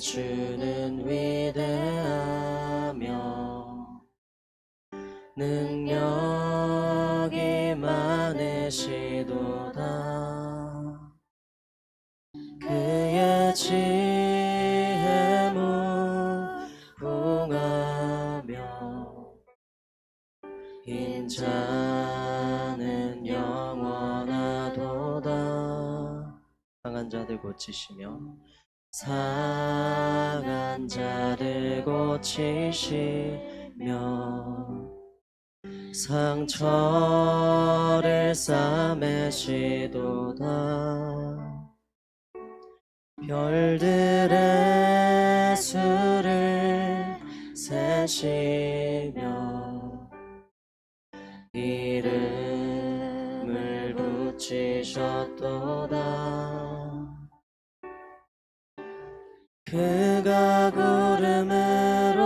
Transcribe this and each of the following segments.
주는 위대하며 능력이 많으시도다. 그의 지혜 무궁하며 인자는 영원하도다. 상한 자들 고치시며 상한 자들 고치시며 상처를 싸매시도다. 별들의 수를 세시며 이름을 붙이셨도다. 그가 구름으로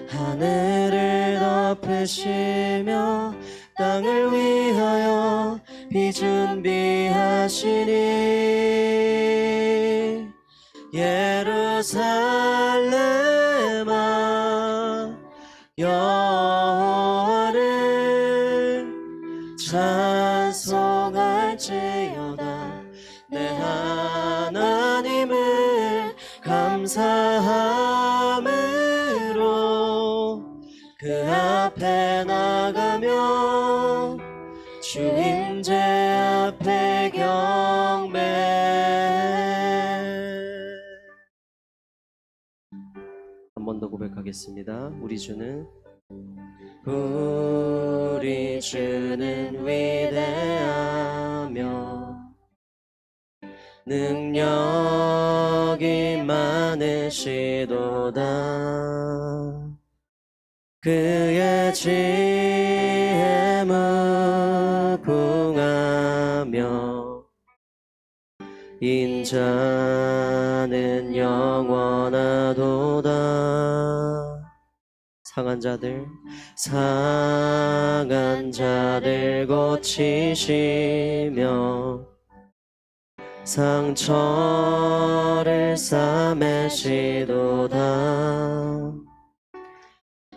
하늘을 덮으시며 땅을 위하여 비 준비하시니 예루살렘아 여호와를 찬송할지어다. 내 하나님을 감사함으로 그 앞에 나가며 주 임재 앞에 경배. 한 번 더 고백하겠습니다. 우리 주는 위대하며 능력이 많으시도다. 그의 지혜 무궁하며 인자는 영원하도다. 상한 자들 고치시며 상처를 싸매시도다.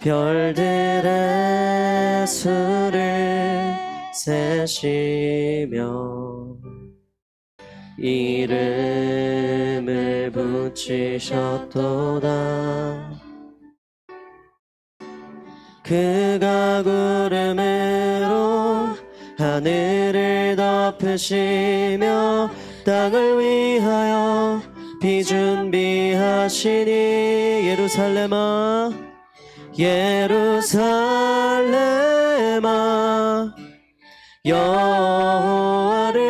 별들의 수를 세시며 이름을 붙이셨도다. 그가 구름으로 하늘을 덮으시며 땅을 위하여 비 준비하시니 예루살렘아 예루살렘아 여호와를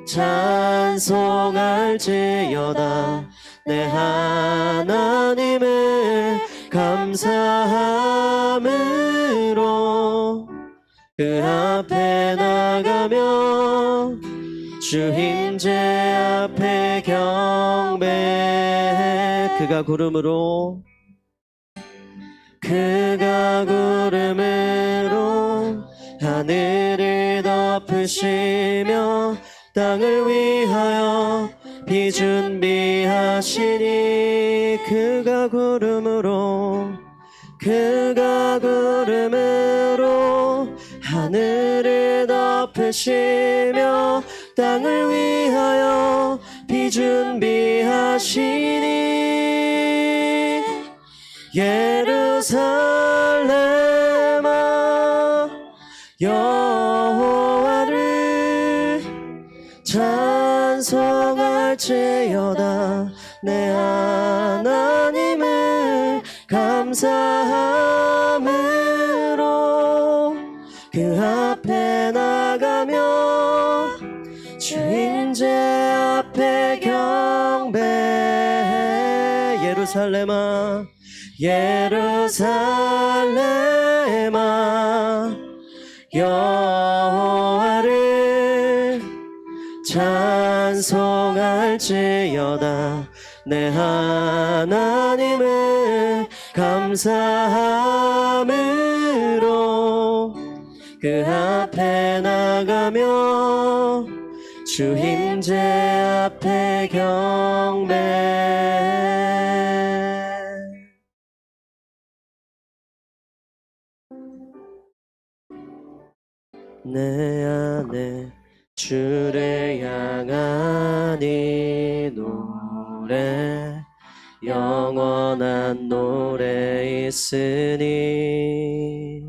찬송할지어다. 내 하나님을 감사함으로 그 앞에 나가며 주 임재 앞에 경배. 그가 구름으로 하늘을 덮으시며 땅을 위하여 비 준비하시니 그가 구름으로 하늘을 덮으시며 땅을 위하여 비 준비하시니 예루살렘아 여호와를 찬송할지어다. 내 하나님을 감사함으로 그 앞에 나가며 주 임재 앞에 경배. 예루살렘아 여호와를 찬송할지어다. 내 하나님을 감사함으로 그 앞에 나가며 주 임재 앞에 경배. 내 안에 주를 향한 이 노래 영원한 노래 있으니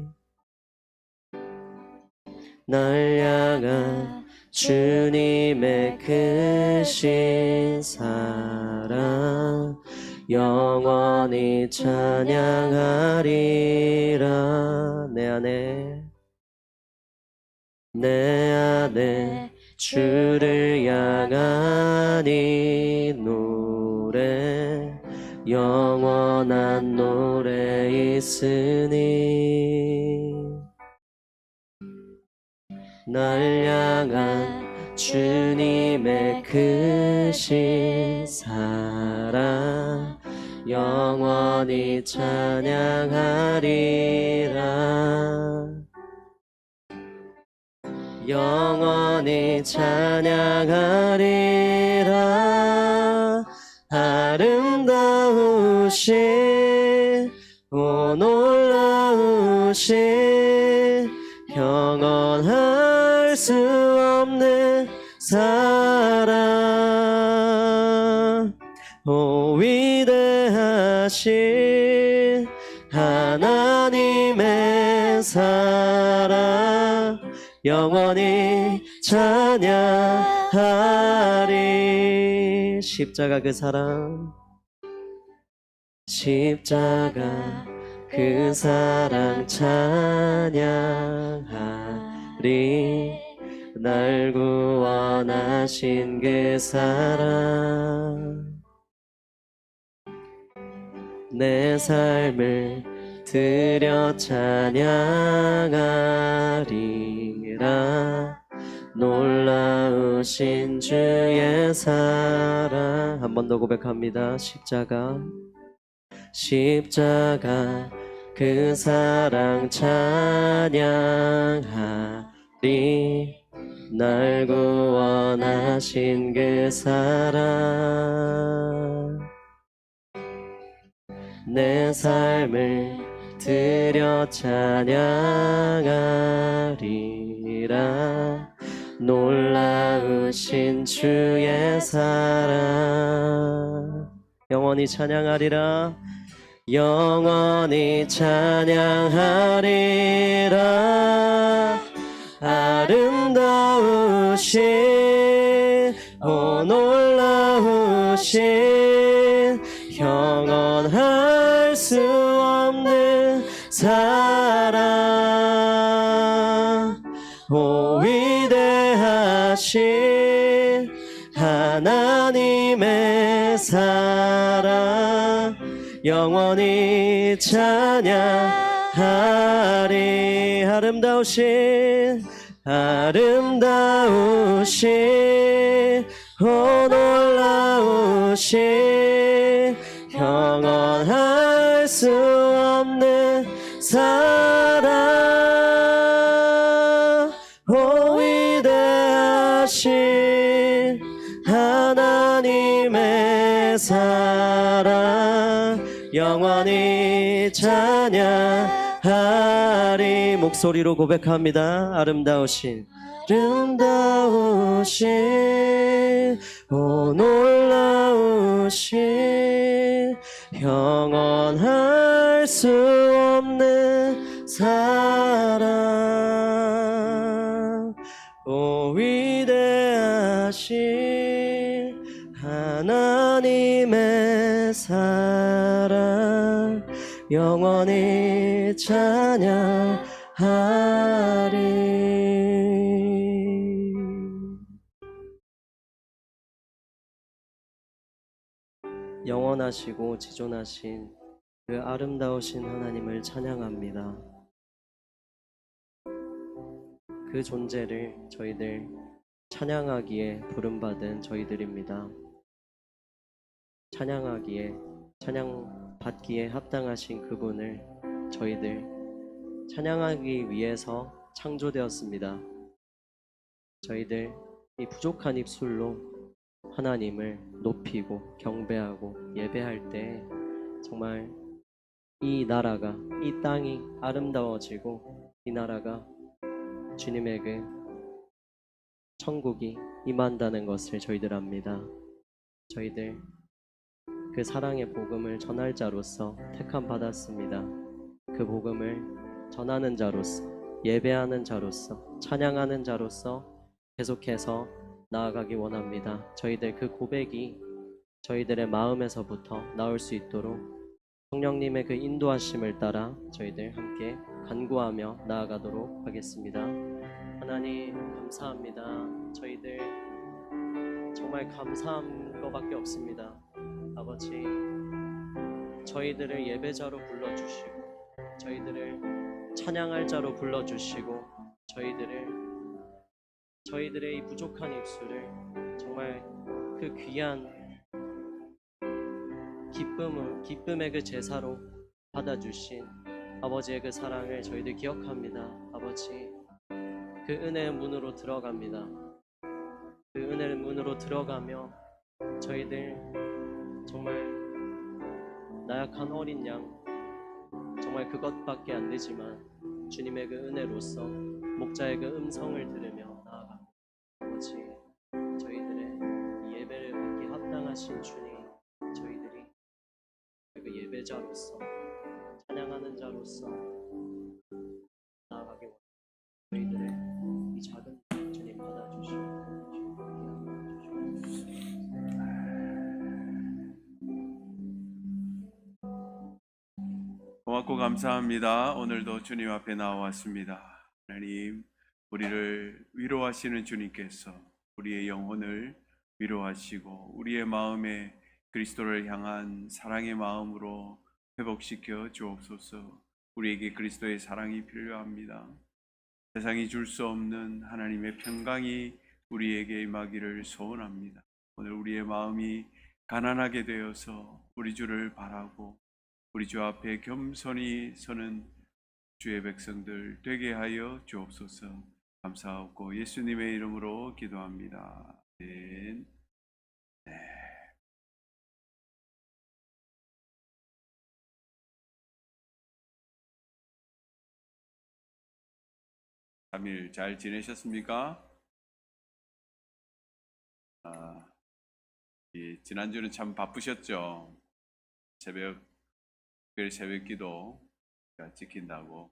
날 향한 주님의 크신 사랑 영원히 찬양하리라. 내 안에 주를 향한 이 노래 영원한 노래 있으니 날 향한 주님의 크신 사랑 영원히 찬양하리라. 영원히 찬양하리라. 아름다우신 오 놀라우신 영원할 수 없는 사랑 오 위대하신 하나님의 사랑 영원히 찬양하리. 십자가 그 사랑 십자가 그 사랑 찬양하리. 날 구원하신 그 사랑 내 삶을 드려 찬양하리라. 놀라우신 주의 사랑 한 번 더 고백합니다. 십자가 그 사랑 찬양하리. 날 구원하신 그 사랑 내 삶을 드려 찬양하리라. 놀라우신 주의 사랑 영원히 찬양하리라. 영원히 찬양하리라. 아름다우신 오 놀라우신 영원할 수 없는 사랑 오 위대하신 하나님의 사랑 영원히 찬양하리. 아름다우신 오 놀라우신 영원할 수 없는 사랑 오 위대하신 하나님의 사랑 영원히 찬양하리. 목소리로 고백합니다. 아름다우신 오 놀라우신 영원할 수 없는 사랑 오 위대하신 하나님의 사랑 영원히 찬양하리. 영원하시고 지존하신 그 아름다우신 하나님을 찬양합니다. 그 존재를 저희들 찬양하기에 부름받은 저희들입니다. 찬양받기에 합당하신 그분을 저희들 찬양하기 위해서 창조되었습니다. 저희들 이 부족한 입술로 하나님을 높이고 경배하고 예배할 때 정말 이 나라가 이 땅이 아름다워지고 이 나라가 주님의 그 천국이 임한다는 것을 저희들 압니다. 저희들 그 사랑의 복음을 전할 자로서 택함 받았습니다. 그 복음을 전하는 자로서, 예배하는 자로서, 찬양하는 자로서 계속해서 나아가기 원합니다. 저희들 그 고백이 저희들의 마음에서부터 나올 수 있도록 성령님의 그 인도하심을 따라 저희들 함께 간구하며 나아가도록 하겠습니다. 하나님 감사합니다. 저희들 정말 감사한 것밖에 없습니다. 아버지, 저희들을 예배자로 불러주시고 저희들을 찬양할 자로 불러주시고 저희들의 이 부족한 입술을 정말 그 귀한 기쁨의 그 제사로 받아주신 아버지의 그 사랑을 저희들 기억합니다. 아버지, 그 은혜의 문으로 들어갑니다. 그 은혜의 문으로 들어가며 저희들 정말 나약한 어린 양, 정말 그것밖에 안 되지만 주님의 그 은혜로서 목자의 그 음성을 들으며 나아갑니다. 아버지, 저희들의 이 예배를 받기 합당하신 주님, 저희들이 그 예배자로서 찬양하는 자로서 나아가게 원합니다. 저희들의 이 작은 주님 받아주시고 고맙고 감사합니다. 오늘도 주님 앞에 나왔습니다. 하나님, 우리를 위로하시는 주님께서 우리의 영혼을 위로하시고 우리의 마음에 그리스도를 향한 사랑의 마음으로 회복시켜 주옵소서. 우리에게 그리스도의 사랑이 필요합니다. 세상이 줄 수 없는 하나님의 평강이 우리에게 임하기를 소원합니다. 오늘 우리의 마음이 가난하게 되어서 우리 주를 바라고 우리 주 앞에 겸손히 서는 주의 백성들 되게 하여 주옵소서. 감사하고 예수님의 이름으로 기도합니다. 아멘. 네. 삼 일 잘 지내셨습니까? 지난주는 참 바쁘셨죠? 새벽 기도 지킨다고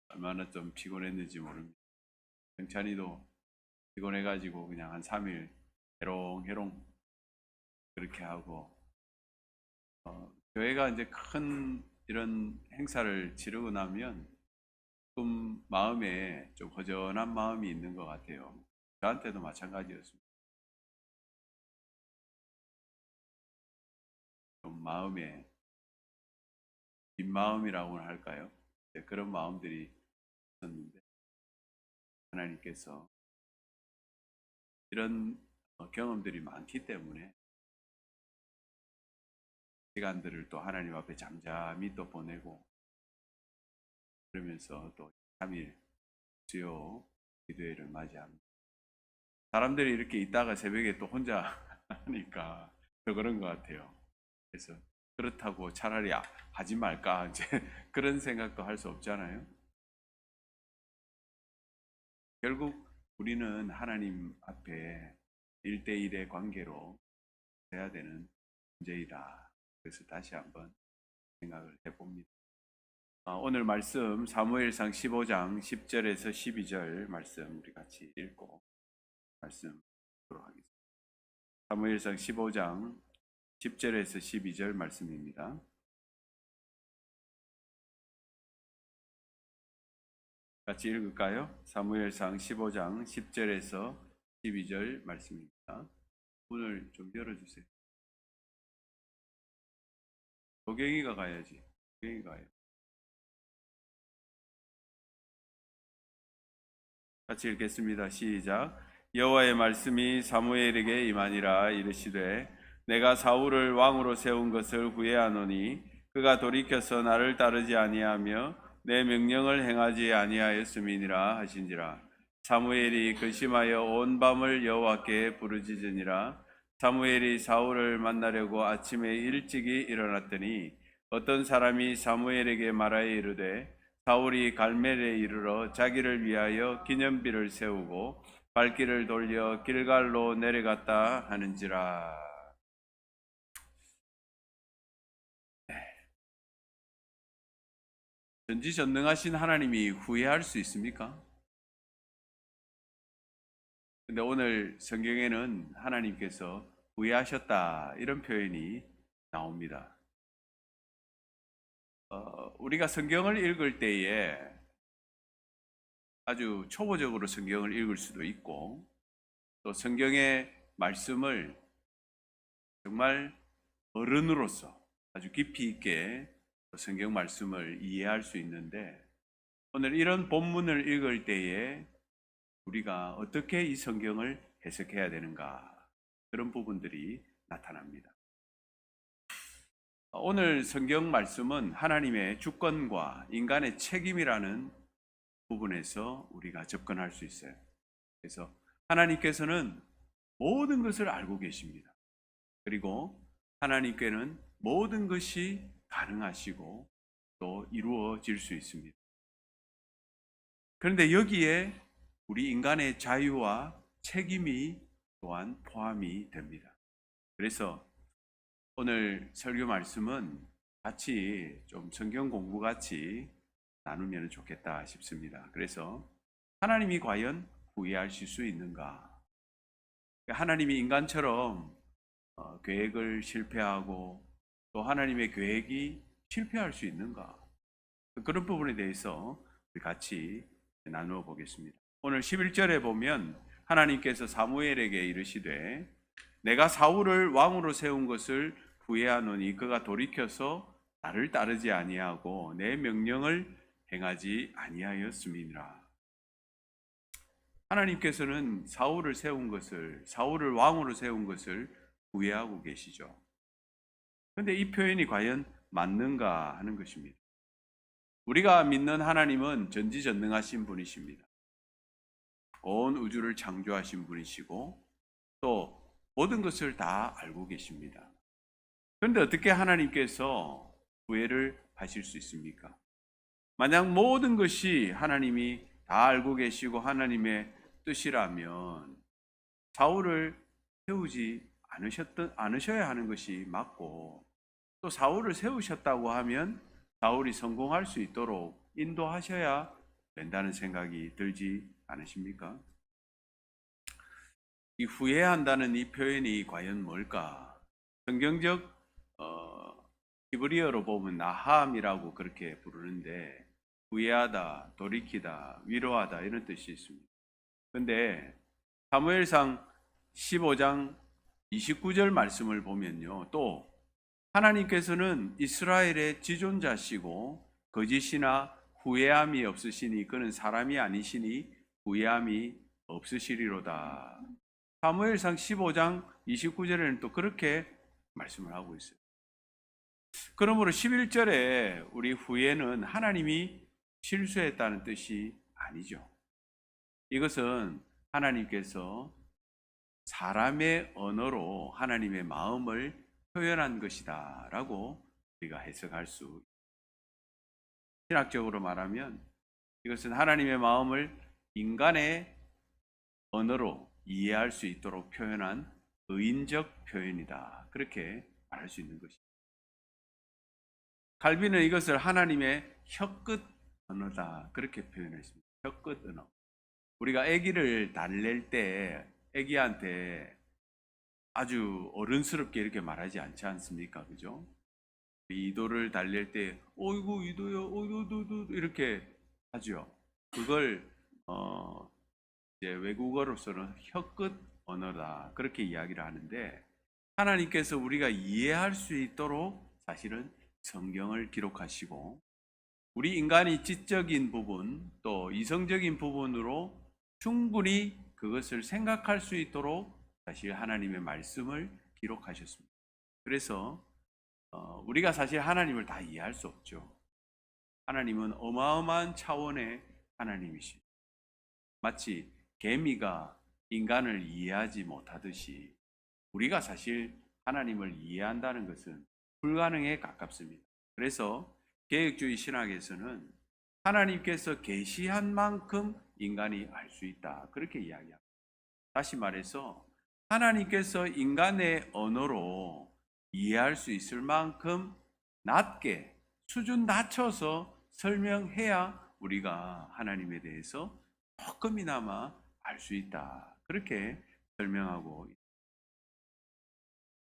얼마나 좀 피곤했는지 모릅니다. 정찬이도 피곤해가지고 그냥 한 3일 해롱해롱 그렇게 하고 교회가 이제 큰 이런 행사를 치르고 나면 조금 마음에 좀 허전한 마음이 있는 것 같아요. 저한테도 마찬가지였습니다. 좀 마음에 빈 마음이라고는 할까요? 그런 마음들이 있었는데 하나님께서 이런 경험들이 많기 때문에 시간들을 또 하나님 앞에 잠잠히 또 보내고 그러면서 또 3일 주요 기도회를 맞이합니다. 사람들이 이렇게 있다가 새벽에 또 혼자 하니까 더 그런 것 같아요. 그래서 그렇다고 차라리 하지 말까 이제 그런 생각도 할 수 없잖아요. 결국 우리는 하나님 앞에 1대1의 관계로 해야 되는 문제이다. 그래서 다시 한번 생각을 해봅니다. 오늘 말씀 사무엘상 15장 10절에서 12절 말씀 우리 같이 읽고 말씀 보도록 하겠습니다. 사무엘상 15장 10절에서 12절 말씀입니다. 같이 읽을까요? 사무엘상 15장 10절에서 12절 말씀입니다. 문을 좀 열어주세요. 도경이가 가야지. 도경이가 가요. 같이 읽겠습니다. 시작. 여호와의 말씀이 사무엘에게 임하니라. 이르시되 내가 사울을 왕으로 세운 것을 후회하노니 그가 돌이켜서 나를 따르지 아니하며 내 명령을 행하지 아니하였음이니라 하신지라. 사무엘이 근심하여 온 밤을 여호와께 부르짖으니라. 사무엘이 사울을 만나려고 아침에 일찍이 일어났더니 어떤 사람이 사무엘에게 말하여 이르되 사울이 갈멜에 이르러 자기를 위하여 기념비를 세우고 발길을 돌려 길갈로 내려갔다 하는지라. 전지전능하신 하나님이 후회할 수 있습니까? 근데 오늘 성경에는 하나님께서 후회하셨다 이런 표현이 나옵니다. 우리가 성경을 읽을 때에 아주 초보적으로 성경을 읽을 수도 있고, 또 성경의 말씀을 정말 어른으로서 아주 깊이 있게 성경 말씀을 이해할 수 있는데, 오늘 이런 본문을 읽을 때에 우리가 어떻게 이 성경을 해석해야 되는가, 그런 부분들이 나타납니다. 오늘 성경 말씀은 하나님의 주권과 인간의 책임이라는 부분에서 우리가 접근할 수 있어요. 그래서 하나님께서는 모든 것을 알고 계십니다. 그리고 하나님께는 모든 것이 가능하시고 또 이루어질 수 있습니다. 그런데 여기에 우리 인간의 자유와 책임이 또한 포함이 됩니다. 그래서 오늘 설교 말씀은 같이 좀 성경 공부 같이 나누면 좋겠다 싶습니다. 그래서 하나님이 과연 후회하실 수 있는가? 하나님이 인간처럼 계획을 실패하고 또 하나님의 계획이 실패할 수 있는가? 그런 부분에 대해서 같이 나누어 보겠습니다. 오늘 11절에 보면 하나님께서 사무엘에게 이르시되 내가 사울을 왕으로 세운 것을 후회하노니 그가 돌이켜서 나를 따르지 아니하고 내 명령을 행하지 아니하였음이니라. 하나님께서는 사울을 왕으로 세운 것을 후회하고 계시죠. 그런데 이 표현이 과연 맞는가 하는 것입니다. 우리가 믿는 하나님은 전지전능하신 분이십니다. 온 우주를 창조하신 분이시고 또 모든 것을 다 알고 계십니다. 그런데 어떻게 하나님께서 후회를 하실 수 있습니까? 만약 모든 것이 하나님이 다 알고 계시고 하나님의 뜻이라면 사울을 세우지 않으셔야 하는 것이 맞고, 또 사울을 세우셨다고 하면 사울이 성공할 수 있도록 인도하셔야 된다는 생각이 들지 않으십니까? 이 후회한다는 이 표현이 과연 뭘까? 성경적 히브리어로 보면 나함이라고 그렇게 부르는데, 후회하다, 돌이키다, 위로하다 이런 뜻이 있습니다. 그런데 사무엘상 15장 29절 말씀을 보면요, 또 하나님께서는 이스라엘의 지존자시고 거짓이나 후회함이 없으시니 그는 사람이 아니시니 후회함이 없으시리로다. 사무엘상 15장 29절에는 또 그렇게 말씀을 하고 있어요. 그러므로 11절에 우리 후회는 하나님이 실수했다는 뜻이 아니죠. 이것은 하나님께서 사람의 언어로 하나님의 마음을 표현한 것이다 라고 우리가 해석할 수 있습니다. 신학적으로 말하면 이것은 하나님의 마음을 인간의 언어로 이해할 수 있도록 표현한 의인적 표현이다, 그렇게 말할 수 있는 것입니다. 칼빈은 이것을 하나님의 혀끝 언어다, 그렇게 표현했습니다. 혀끝 언어. 우리가 아기를 달랠 때 아기한테 아주 어른스럽게 이렇게 말하지 않지 않습니까? 그죠? 이도를 달랠 때 어이구 이도요, 어이구 이렇게 하죠. 그걸 이제 외국어로서는 혀끝 언어다, 그렇게 이야기를 하는데, 하나님께서 우리가 이해할 수 있도록 사실은 성경을 기록하시고 우리 인간이 지적인 부분 또 이성적인 부분으로 충분히 그것을 생각할 수 있도록 사실 하나님의 말씀을 기록하셨습니다. 그래서 우리가 사실 하나님을 다 이해할 수 없죠. 하나님은 어마어마한 차원의 하나님이십니다. 마치 개미가 인간을 이해하지 못하듯이 우리가 사실 하나님을 이해한다는 것은 불가능에 가깝습니다. 그래서 개혁주의 신학에서는 하나님께서 계시한 만큼 인간이 알 수 있다. 그렇게 이야기합니다. 다시 말해서 하나님께서 인간의 언어로 이해할 수 있을 만큼 낮게 수준 낮춰서 설명해야 우리가 하나님에 대해서 조금이나마 알 수 있다. 그렇게 설명하고 있습니다.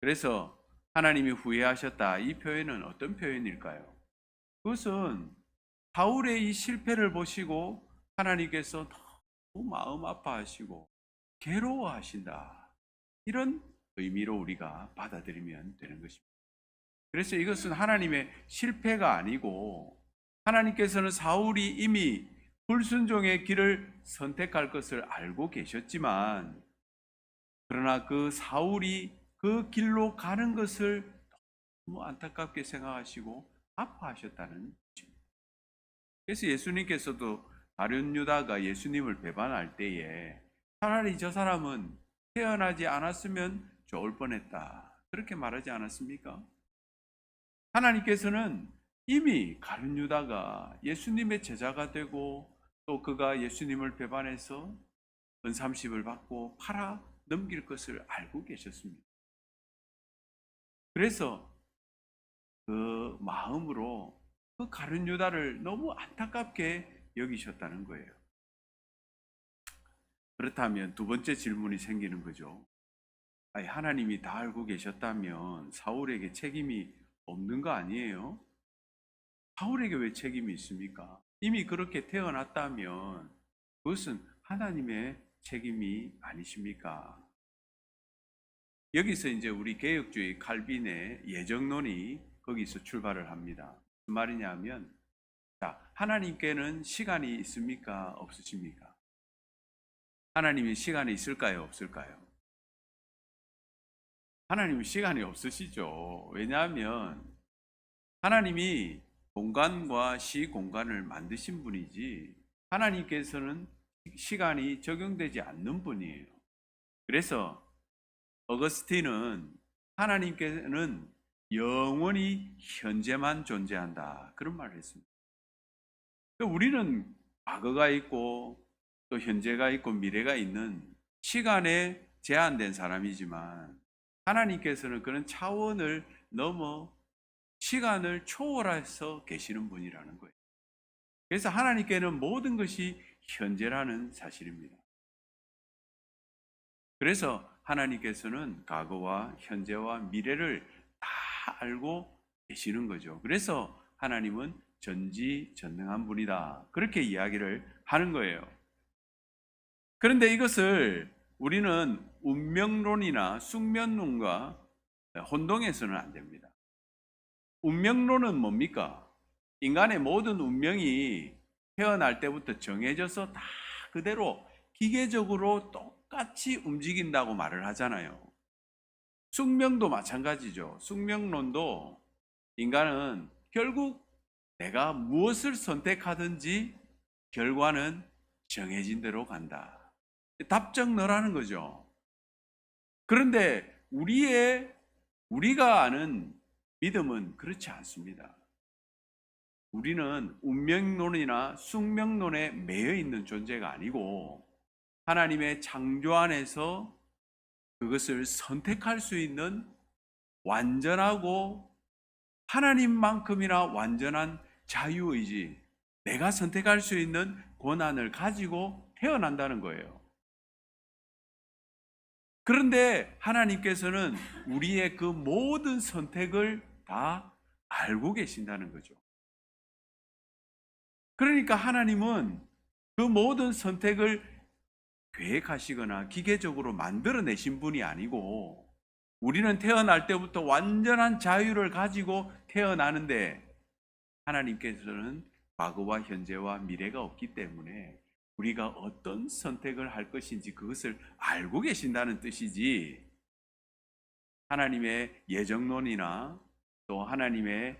그래서 하나님이 후회하셨다. 이 표현은 어떤 표현일까요? 그것은 바울의 이 실패를 보시고 하나님께서 너무 마음 아파하시고 괴로워하신다. 이런 의미로 우리가 받아들이면 되는 것입니다. 그래서 이것은 하나님의 실패가 아니고 하나님께서는 사울이 이미 불순종의 길을 선택할 것을 알고 계셨지만 그러나 그 사울이 그 길로 가는 것을 너무 안타깝게 생각하시고 아파하셨다는 것입니다. 그래서 예수님께서도 다른 유다가 예수님을 배반할 때에 차라리 저 사람은 태어나지 않았으면 좋을 뻔했다. 그렇게 말하지 않았습니까? 하나님께서는 이미 가룟 유다가 예수님의 제자가 되고 또 그가 예수님을 배반해서 은삼십을 받고 팔아 넘길 것을 알고 계셨습니다. 그래서 그 마음으로 그 가룟 유다를 너무 안타깝게 여기셨다는 거예요. 그렇다면 두 번째 질문이 생기는 거죠. 아니, 하나님이 다 알고 계셨다면 사울에게 책임이 없는 거 아니에요? 사울에게 왜 책임이 있습니까? 이미 그렇게 태어났다면 그것은 하나님의 책임이 아니십니까? 여기서 이제 우리 개혁주의 칼빈의 예정론이 거기서 출발을 합니다. 무슨 말이냐면, 자, 하나님께는 시간이 있습니까? 없으십니까? 하나님이 시간이 있을까요? 없을까요? 하나님은 시간이 없으시죠. 왜냐하면 하나님이 공간과 시공간을 만드신 분이지 하나님께서는 시간이 적용되지 않는 분이에요. 그래서 어거스틴은 하나님께서는 영원히 현재만 존재한다. 그런 말을 했습니다. 우리는 과거가 있고 또 현재가 있고 미래가 있는 시간에 제한된 사람이지만 하나님께서는 그런 차원을 넘어 시간을 초월해서 계시는 분이라는 거예요. 그래서 하나님께는 모든 것이 현재라는 사실입니다. 그래서 하나님께서는 과거와 현재와 미래를 다 알고 계시는 거죠. 그래서 하나님은 전지전능한 분이다. 그렇게 이야기를 하는 거예요. 그런데 이것을 우리는 운명론이나 숙명론과 혼동해서는 안 됩니다. 운명론은 뭡니까? 인간의 모든 운명이 태어날 때부터 정해져서 다 그대로 기계적으로 똑같이 움직인다고 말을 하잖아요. 숙명도 마찬가지죠. 숙명론도 인간은 결국 내가 무엇을 선택하든지 결과는 정해진 대로 간다. 답정 너라는 거죠. 그런데 우리가 아는 믿음은 그렇지 않습니다. 우리는 운명론이나 숙명론에 매여 있는 존재가 아니고 하나님의 창조 안에서 그것을 선택할 수 있는 완전하고 하나님만큼이나 완전한 자유의지, 내가 선택할 수 있는 권한을 가지고 태어난다는 거예요. 그런데 하나님께서는 우리의 그 모든 선택을 다 알고 계신다는 거죠. 그러니까 하나님은 그 모든 선택을 계획하시거나 기계적으로 만들어내신 분이 아니고 우리는 태어날 때부터 완전한 자유를 가지고 태어나는데 하나님께서는 과거와 현재와 미래가 없기 때문에 우리가 어떤 선택을 할 것인지 그것을 알고 계신다는 뜻이지, 하나님의 예정론이나 또 하나님의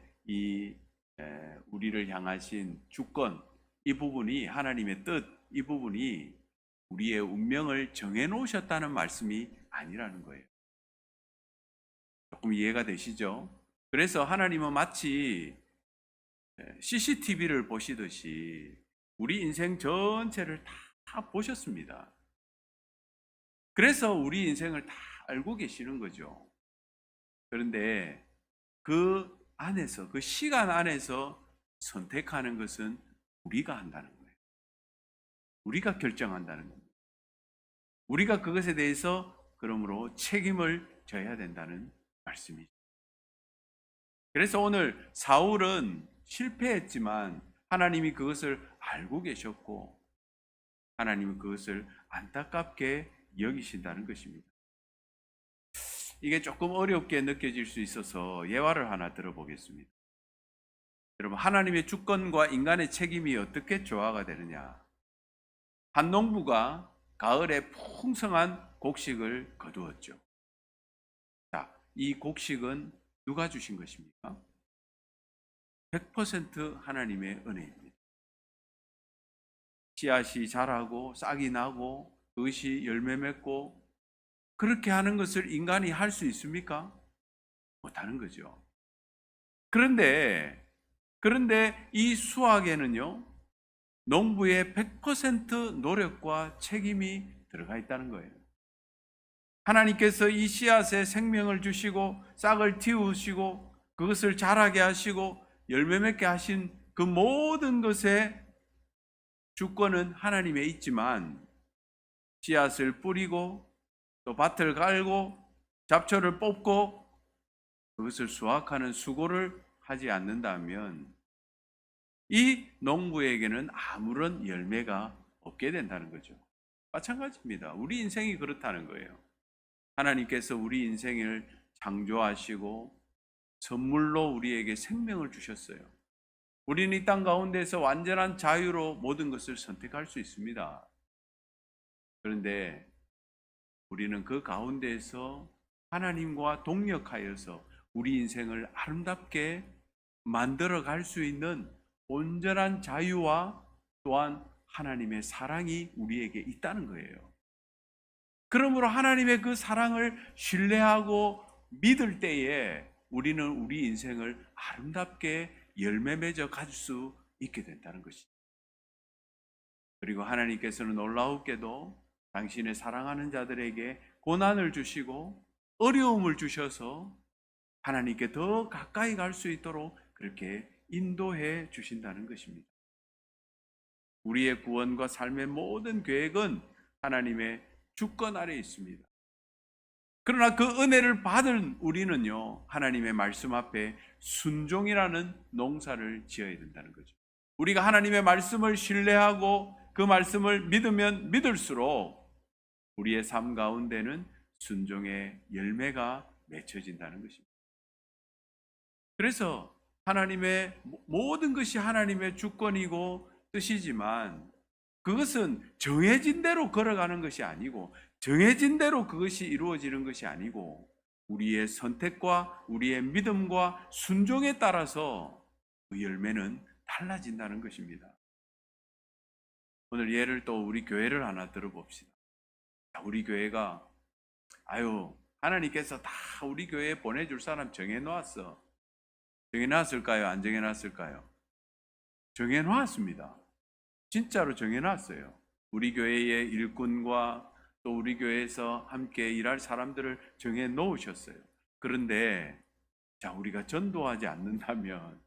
우리를 향하신 주권, 이 부분이 하나님의 뜻, 이 부분이 우리의 운명을 정해 놓으셨다는 말씀이 아니라는 거예요. 조금 이해가 되시죠? 그래서 하나님은 마치 CCTV를 보시듯이 우리 인생 전체를 다 보셨습니다. 그래서 우리 인생을 다 알고 계시는 거죠. 그런데 그 안에서, 그 시간 안에서 선택하는 것은 우리가 한다는 거예요. 우리가 결정한다는 겁니다. 우리가 그것에 대해서 그러므로 책임을 져야 된다는 말씀이죠. 그래서 오늘 사울은 실패했지만 하나님이 그것을 알고 계셨고 하나님은 그것을 안타깝게 여기신다는 것입니다. 이게 조금 어렵게 느껴질 수 있어서 예화를 하나 들어보겠습니다. 여러분, 하나님의 주권과 인간의 책임이 어떻게 조화가 되느냐? 한 농부가 가을에 풍성한 곡식을 거두었죠. 자, 이 곡식은 누가 주신 것입니까? 100% 하나님의 은혜입니다. 씨앗이 자라고 싹이 나고 그것이 열매 맺고 그렇게 하는 것을 인간이 할 수 있습니까? 못하는 거죠. 그런데 이 수확에는요, 농부의 100% 노력과 책임이 들어가 있다는 거예요. 하나님께서 이 씨앗에 생명을 주시고 싹을 틔우시고 그것을 자라게 하시고 열매 맺게 하신 그 모든 것의 주권은 하나님에 있지만 씨앗을 뿌리고 또 밭을 갈고 잡초를 뽑고 그것을 수확하는 수고를 하지 않는다면 이 농부에게는 아무런 열매가 없게 된다는 거죠. 마찬가지입니다. 우리 인생이 그렇다는 거예요. 하나님께서 우리 인생을 창조하시고 선물로 우리에게 생명을 주셨어요. 우리는 이 땅 가운데서 완전한 자유로 모든 것을 선택할 수 있습니다. 그런데 우리는 그 가운데에서 하나님과 동력하여서 우리 인생을 아름답게 만들어 갈 수 있는 온전한 자유와 또한 하나님의 사랑이 우리에게 있다는 거예요. 그러므로 하나님의 그 사랑을 신뢰하고 믿을 때에 우리는 우리 인생을 아름답게 열매 맺어 가질 수 있게 된다는 것이죠. 그리고 하나님께서는 놀라웠게도 당신의 사랑하는 자들에게 고난을 주시고 어려움을 주셔서 하나님께 더 가까이 갈 수 있도록 그렇게 인도해 주신다는 것입니다. 우리의 구원과 삶의 모든 계획은 하나님의 주권 아래에 있습니다. 그러나 그 은혜를 받은 우리는요, 하나님의 말씀 앞에 순종이라는 농사를 지어야 된다는 거죠. 우리가 하나님의 말씀을 신뢰하고 그 말씀을 믿으면 믿을수록 우리의 삶 가운데는 순종의 열매가 맺혀진다는 것입니다. 그래서 하나님의 모든 것이 하나님의 주권이고 뜻이지만 그것은 정해진 대로 걸어가는 것이 아니고 정해진 대로 그것이 이루어지는 것이 아니고 우리의 선택과 우리의 믿음과 순종에 따라서 그 열매는 달라진다는 것입니다. 오늘 예를 또 우리 교회를 하나 들어봅시다. 우리 교회가 하나님께서 다 우리 교회에 보내줄 사람 정해놓았어. 정해놨을까요? 안 정해놨을까요? 정해놓았습니다. 진짜로 정해놨어요. 우리 교회의 일꾼과 또 우리 교회에서 함께 일할 사람들을 정해놓으셨어요. 그런데 우리가 전도하지 않는다면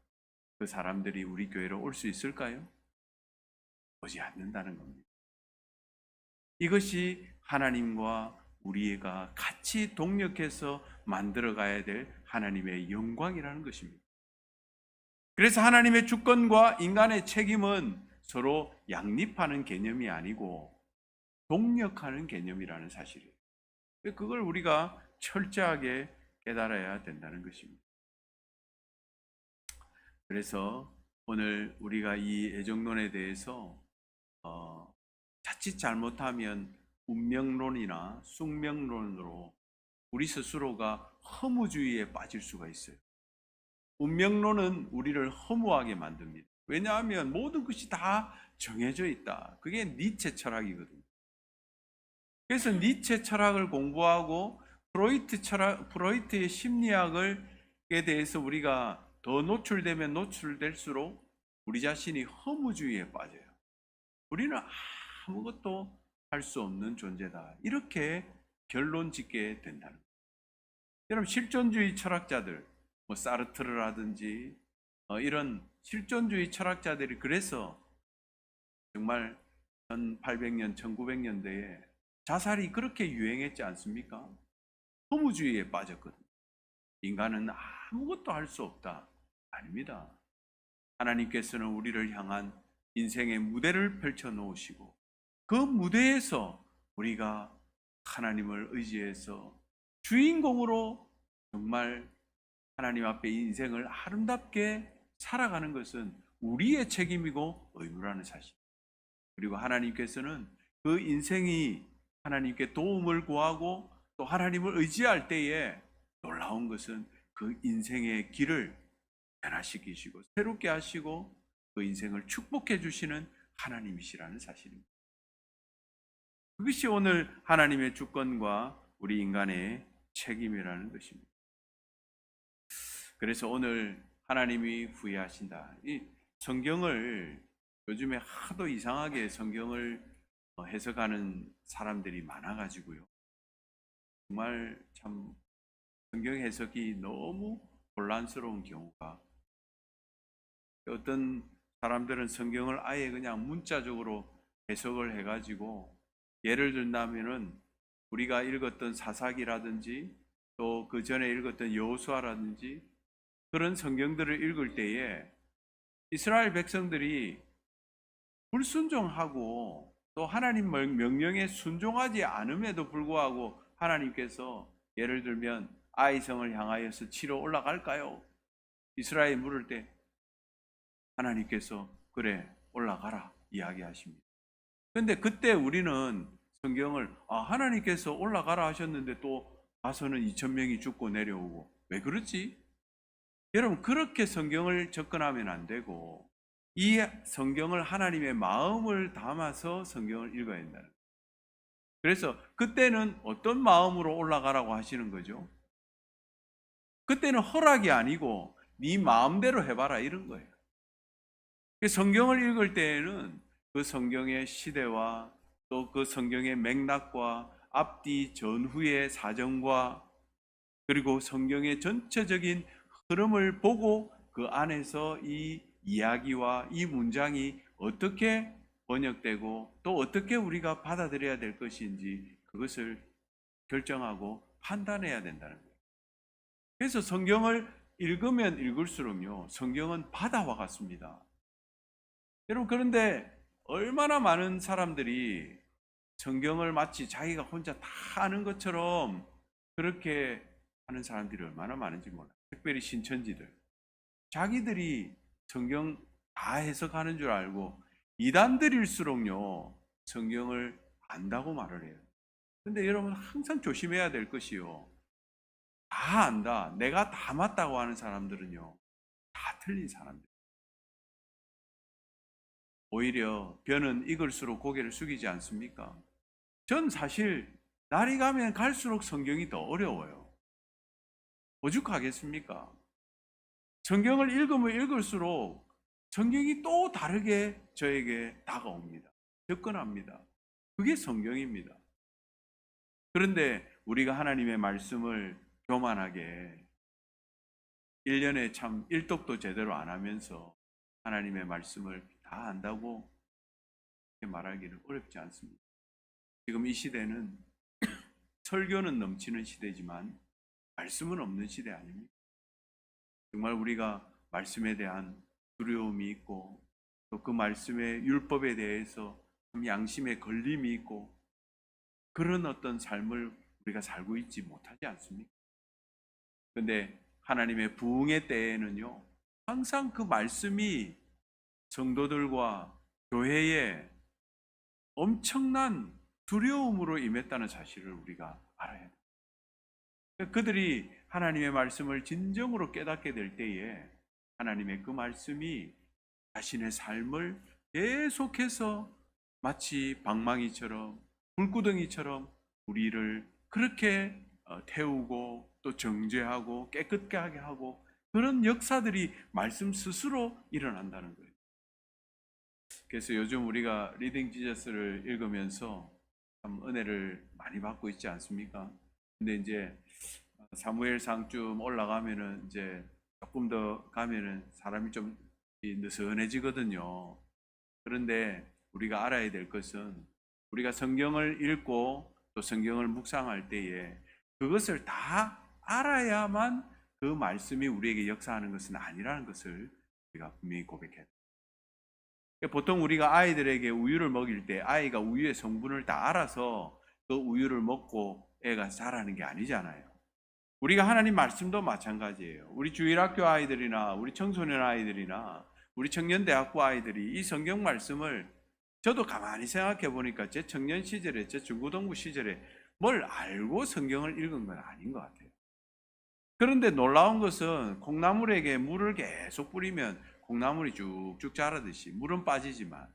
그 사람들이 우리 교회로 올 수 있을까요? 오지 않는다는 겁니다. 이것이 하나님과 우리가 같이 동력해서 만들어가야 될 하나님의 영광이라는 것입니다. 그래서 하나님의 주권과 인간의 책임은 서로 양립하는 개념이 아니고 동력하는 개념이라는 사실이에요. 그걸 우리가 철저하게 깨달아야 된다는 것입니다. 그래서 오늘 우리가 이 애정론에 대해서 자칫 잘못하면 운명론이나 숙명론으로 우리 스스로가 허무주의에 빠질 수가 있어요. 운명론은 우리를 허무하게 만듭니다. 왜냐하면 모든 것이 다 정해져 있다. 그게 니체 철학이거든요. 그래서 니체 철학을 공부하고 프로이트의 심리학에 대해서 우리가 더 노출되면 노출될수록 우리 자신이 허무주의에 빠져요. 우리는 아무것도 할 수 없는 존재다. 이렇게 결론 짓게 된다는 거예요. 여러분, 실존주의 철학자들, 뭐 사르트르라든지 이런 실존주의 철학자들이 그래서 정말 1800년, 1900년대에 자살이 그렇게 유행했지 않습니까? 허무주의에 빠졌거든요. 인간은 아무것도 할 수 없다. 아닙니다. 하나님께서는 우리를 향한 인생의 무대를 펼쳐 놓으시고 그 무대에서 우리가 하나님을 의지해서 주인공으로 정말 하나님 앞에 인생을 아름답게 살아가는 것은 우리의 책임이고 의무라는 사실. 그리고 하나님께서는 그 인생이 하나님께 도움을 구하고 또 하나님을 의지할 때에 놀라운 것은 그 인생의 길을 변화시키시고 새롭게 하시고 그 인생을 축복해 주시는 하나님이시라는 사실입니다. 그것이 오늘 하나님의 주권과 우리 인간의 책임이라는 것입니다. 그래서 오늘 하나님이 후회하신다. 이 성경을 요즘에 하도 이상하게 성경을 해석하는 사람들이 많아가지고요. 정말 참 성경 해석이 너무 혼란스러운 경우가, 어떤 사람들은 성경을 아예 그냥 문자적으로 해석을 해가지고, 예를 든다면은 우리가 읽었던 사사기라든지 또 그 전에 읽었던 여호수아라든지 그런 성경들을 읽을 때에 이스라엘 백성들이 불순종하고 또 하나님 명령에 순종하지 않음에도 불구하고 하나님께서 예를 들면 아이성을 향하여서 치러 올라갈까요? 이스라엘이 물을 때 하나님께서 그래 올라가라 이야기하십니다. 그런데 그때 우리는 성경을 하나님께서 올라가라 하셨는데 또 가서는 2,000명이 죽고 내려오고 왜 그렇지? 여러분, 그렇게 성경을 접근하면 안 되고 이 성경을 하나님의 마음을 담아서 성경을 읽어야 된다는 거예요. 그래서 그때는 어떤 마음으로 올라가라고 하시는 거죠? 그때는 허락이 아니고 네 마음대로 해봐라 이런 거예요. 성경을 읽을 때에는 그 성경의 시대와 또 그 성경의 맥락과 앞뒤 전후의 사정과 그리고 성경의 전체적인 흐름을 보고 그 안에서 이 이야기와 이 문장이 어떻게 번역되고 또 어떻게 우리가 받아들여야 될 것인지 그것을 결정하고 판단해야 된다는 거예요. 그래서 성경을 읽으면 읽을수록요, 성경은 바다와 같습니다. 여러분, 그런데 얼마나 많은 사람들이 성경을 마치 자기가 혼자 다 아는 것처럼 그렇게 하는 사람들이 얼마나 많은지 몰라요. 특별히 신천지들. 자기들이 성경 다 해석하는 줄 알고 이단들일수록요, 성경을 안다고 말을 해요. 근데 여러분, 항상 조심해야 될 것이요, 다 안다, 내가 다 맞다고 하는 사람들은요, 다 틀린 사람들. 오히려 벼는 익을수록 고개를 숙이지 않습니까? 전 사실 날이 가면 갈수록 성경이 더 어려워요. 오죽하겠습니까? 성경을 읽으면 읽을수록 성경이 또 다르게 저에게 다가옵니다. 접근합니다. 그게 성경입니다. 그런데 우리가 하나님의 말씀을 교만하게 1년에 참 일독도 제대로 안 하면서 하나님의 말씀을 다 안다고 말하기는 어렵지 않습니다. 지금 이 시대는 설교는 넘치는 시대지만 말씀은 없는 시대 아닙니까? 정말 우리가 말씀에 대한 두려움이 있고 또 그 말씀의 율법에 대해서 양심의 걸림이 있고 그런 어떤 삶을 우리가 살고 있지 못하지 않습니까? 그런데 하나님의 부흥의 때에는요, 항상 그 말씀이 성도들과 교회에 엄청난 두려움으로 임했다는 사실을 우리가 알아야 돼요. 그들이 하나님의 말씀을 진정으로 깨닫게 될 때에 하나님의 그 말씀이 자신의 삶을 계속해서 마치 방망이처럼 불구덩이처럼 우리를 그렇게 태우고 또 정죄하고 깨끗하게 하고 그런 역사들이 말씀 스스로 일어난다는 거예요. 그래서 요즘 우리가 리딩 지저스를 읽으면서 참 은혜를 많이 받고 있지 않습니까? 근데 이제 사무엘상쯤 올라가면은 이제 조금 더 가면은 사람이 좀 느슨해지거든요. 그런데 우리가 알아야 될 것은 우리가 성경을 읽고 또 성경을 묵상할 때에 그것을 다 알아야만 그 말씀이 우리에게 역사하는 것은 아니라는 것을 우리가 분명히 고백해야 돼요. 보통 우리가 아이들에게 우유를 먹일 때 아이가 우유의 성분을 다 알아서 그 우유를 먹고 애가 자라는 게 아니잖아요. 우리가 하나님 말씀도 마찬가지예요. 우리 주일학교 아이들이나 우리 청소년 아이들이나 우리 청년대학부 아이들이 이 성경 말씀을 저도 가만히 생각해 보니까 제 청년 시절에 제 중고등부 시절에 뭘 알고 성경을 읽은 건 아닌 것 같아요. 그런데 놀라운 것은 콩나물에게 물을 계속 뿌리면 콩나물이 쭉쭉 자라듯이 물은 빠지지만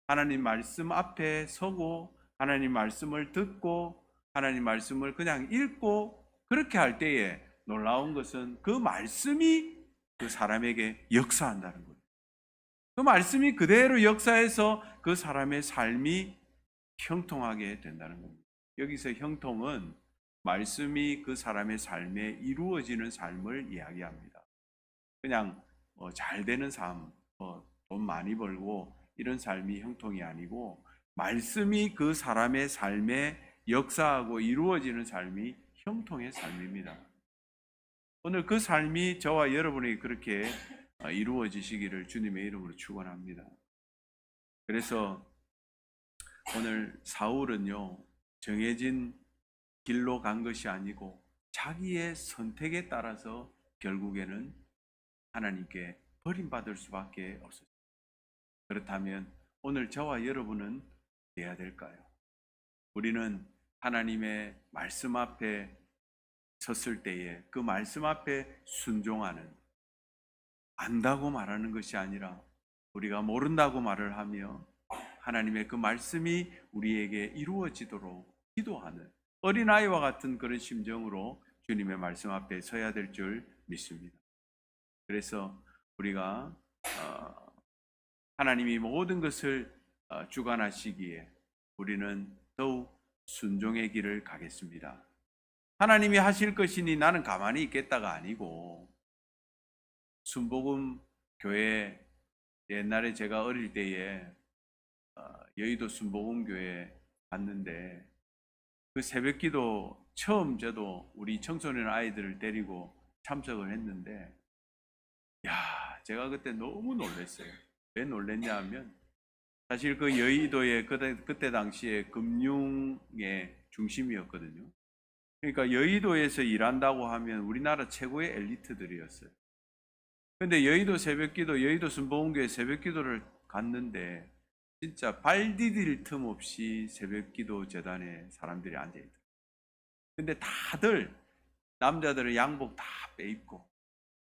하나님 말씀 앞에 서고 하나님 말씀을 듣고 하나님 말씀을 그냥 읽고 그렇게 할 때에 놀라운 것은 그 말씀이 그 사람에게 역사한다는 거예요. 그 말씀이 그대로 역사해서 그 사람의 삶이 형통하게 된다는 겁니다. 여기서 형통은 말씀이 그 사람의 삶에 이루어지는 삶을 이야기합니다. 그냥 잘 되는 삶, 돈 많이 벌고 이런 삶이 형통이 아니고 말씀이 그 사람의 삶에 역사하고 이루어지는 삶이 형통의 삶입니다. 오늘 그 삶이 저와 여러분에게 그렇게 이루어지시기를 주님의 이름으로 축원합니다. 그래서 오늘 사울은요, 정해진 길로 간 것이 아니고 자기의 선택에 따라서 결국에는 하나님께 버림받을 수밖에 없었습니다. 그렇다면 오늘 저와 여러분은 해야 될까요? 우리는 하나님의 말씀 앞에 섰을 때에 그 말씀 앞에 순종하는, 안다고 말하는 것이 아니라 우리가 모른다고 말을 하며 하나님의 그 말씀이 우리에게 이루어지도록 기도하는 어린아이와 같은 그런 심정으로 주님의 말씀 앞에 서야 될 줄 믿습니다. 그래서 우리가 하나님이 모든 것을 주관하시기에 우리는 더욱 순종의 길을 가겠습니다. 하나님이 하실 것이니 나는 가만히 있겠다가 아니고, 순복음 교회, 옛날에 제가 어릴 때에 여의도 순복음 교회 갔는데 그 새벽기도 처음 저도 우리 청소년 아이들을 데리고 참석을 했는데, 제가 그때 너무 놀랐어요. 왜 놀랐냐 하면 사실 그 여의도의 그때 당시에 금융의 중심이었거든요. 그러니까 여의도에서 일한다고 하면 우리나라 최고의 엘리트들이었어요. 근데 여의도 새벽기도, 여의도 순복음교회 새벽기도를 갔는데 진짜 발 디딜 틈 없이 새벽기도 재단에 사람들이 앉아있더라고요. 근데 다들, 남자들은 양복 다 빼입고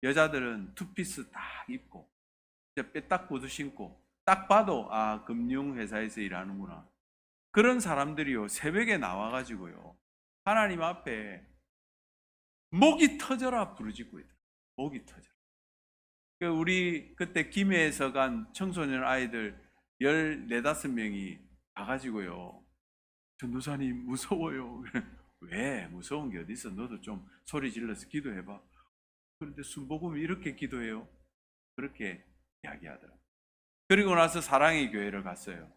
여자들은 투피스 딱 입고 빼딱 구두 신고 딱 봐도 금융회사에서 일하는구나. 그런 사람들이요, 새벽에 나와가지고요, 하나님 앞에 목이 터져라 부르짖고 있더라고요. 목이 터져라. 우리 그때 김해에서 간 청소년 아이들 14, 15명이 가가지고요, 전도사님 무서워요. 왜? 무서운 게 어디 있어? 너도 좀 소리 질러서 기도해봐. 그런데 순복음이 이렇게 기도해요? 그렇게 이야기하더라고요. 그리고 나서 사랑의 교회를 갔어요.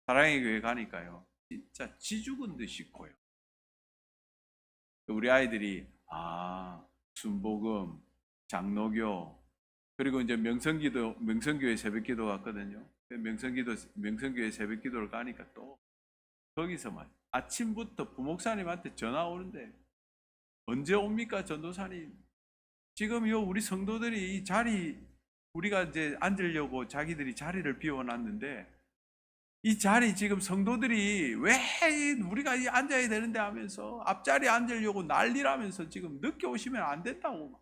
사랑의 교회 가니까요, 진짜 지죽은 듯이 고요. 우리 아이들이 순복음, 장로교, 그리고 이제 명성교회 새벽기도 갔거든요. 명성교회 새벽기도를 가니까 또 거기서만 아침부터 부목사님한테 전화 오는데, 언제 옵니까 전도사님? 지금요 우리 성도들이 이 자리, 우리가 이제 앉으려고 자기들이 자리를 비워놨는데 이 자리 지금 성도들이 왜 우리가 앉아야 되는데 하면서 앞자리에 앉으려고 난리라면서 지금 늦게 오시면 안 된다고.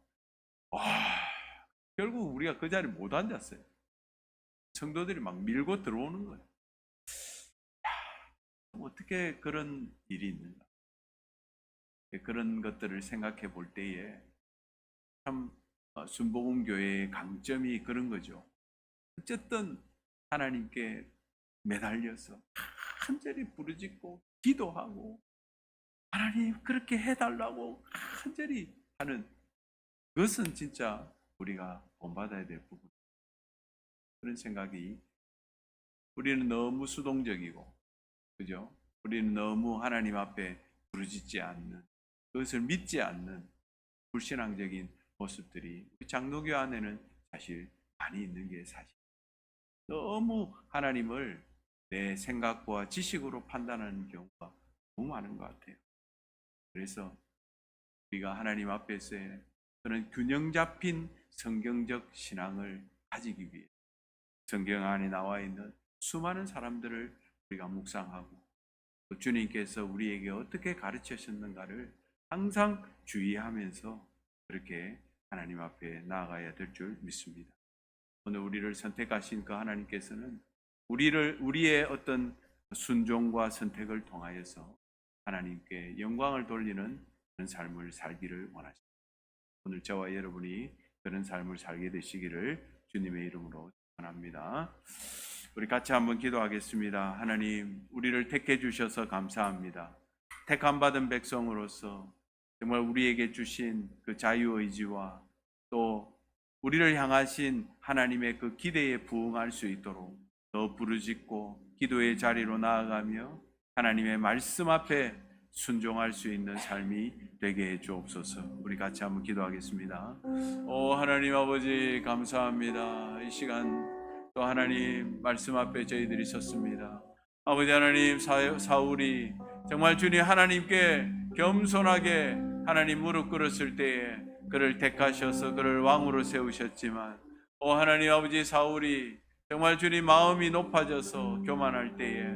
결국 우리가 그 자리에 못 앉았어요. 성도들이 막 밀고 들어오는 거예요. 어떻게 그런 일이 있는가? 그런 것들을 생각해 볼 때에 참 순복음교회의 강점이 그런 거죠. 어쨌든 하나님께 매달려서 간절히 부르짖고 기도하고 하나님 그렇게 해달라고 간절히 하는 그것은 진짜 우리가 본받아야 될 부분. 그런 생각이, 우리는 너무 수동적이고, 그죠? 우리는 너무 하나님 앞에 부르짖지 않는, 그것을 믿지 않는 불신앙적인 모습들이 우리 장로교 안에는 사실 많이 있는 게 사실. 너무 하나님을 내 생각과 지식으로 판단하는 경우가 너무 많은 것 같아요. 그래서 우리가 하나님 앞에서의 그런 균형 잡힌 성경적 신앙을 가지기 위해 성경 안에 나와 있는 수많은 사람들을 우리가 묵상하고 또 주님께서 우리에게 어떻게 가르치셨는가를 항상 주의하면서 그렇게 하나님 앞에 나아가야 될 줄 믿습니다. 오늘 우리를 선택하신 그 하나님께서는 우리의 어떤 순종과 선택을 통하여서 하나님께 영광을 돌리는 그런 삶을 살기를 원하십니다. 오늘 저와 여러분이 그런 삶을 살게 되시기를 주님의 이름으로 축원합니다. 우리 같이 한번 기도하겠습니다. 하나님, 우리를 택해 주셔서 감사합니다. 택함 받은 백성으로서 정말 우리에게 주신 그 자유의지와 또 우리를 향하신 하나님의 그 기대에 부응할 수 있도록 더 부르짖고 기도의 자리로 나아가며 하나님의 말씀 앞에 순종할 수 있는 삶이 되게 해 주옵소서. 우리 같이 한번 기도하겠습니다. 오 하나님 아버지 감사합니다. 이 시간 또 하나님 말씀 앞에 저희들이 섰습니다. 아버지 하나님, 사울이 정말 주님 하나님께 겸손하게 하나님 무릎 꿇었을 때에 그를 택하셔서 그를 왕으로 세우셨지만 오 하나님 아버지, 사울이 정말 주님 마음이 높아져서 교만할 때에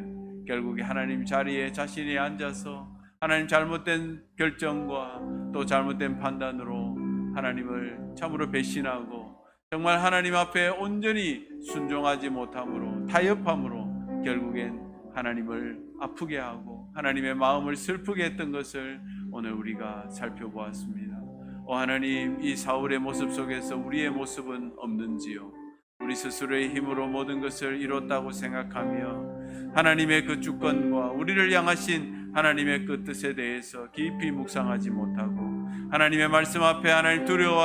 결국에 하나님 자리에 자신이 앉아서 하나님 잘못된 결정과 또 잘못된 판단으로 하나님을 참으로 배신하고 정말 하나님 앞에 온전히 순종하지 못함으로 타협함으로 결국엔 하나님을 아프게 하고 하나님의 마음을 슬프게 했던 것을 오늘 우리가 살펴보았습니다. 하나님, 이 사울의 모습 속에서 우리의 모습은 없는지요? 우리 스스로의 힘으로 모든 것을 이뤘다고 생각하며 하나님의 그 주권과 우리를 향하신 하나님의 그 뜻에 대해서 깊이 묵상하지 못하고 하나님의 말씀 앞에 하나님 두려워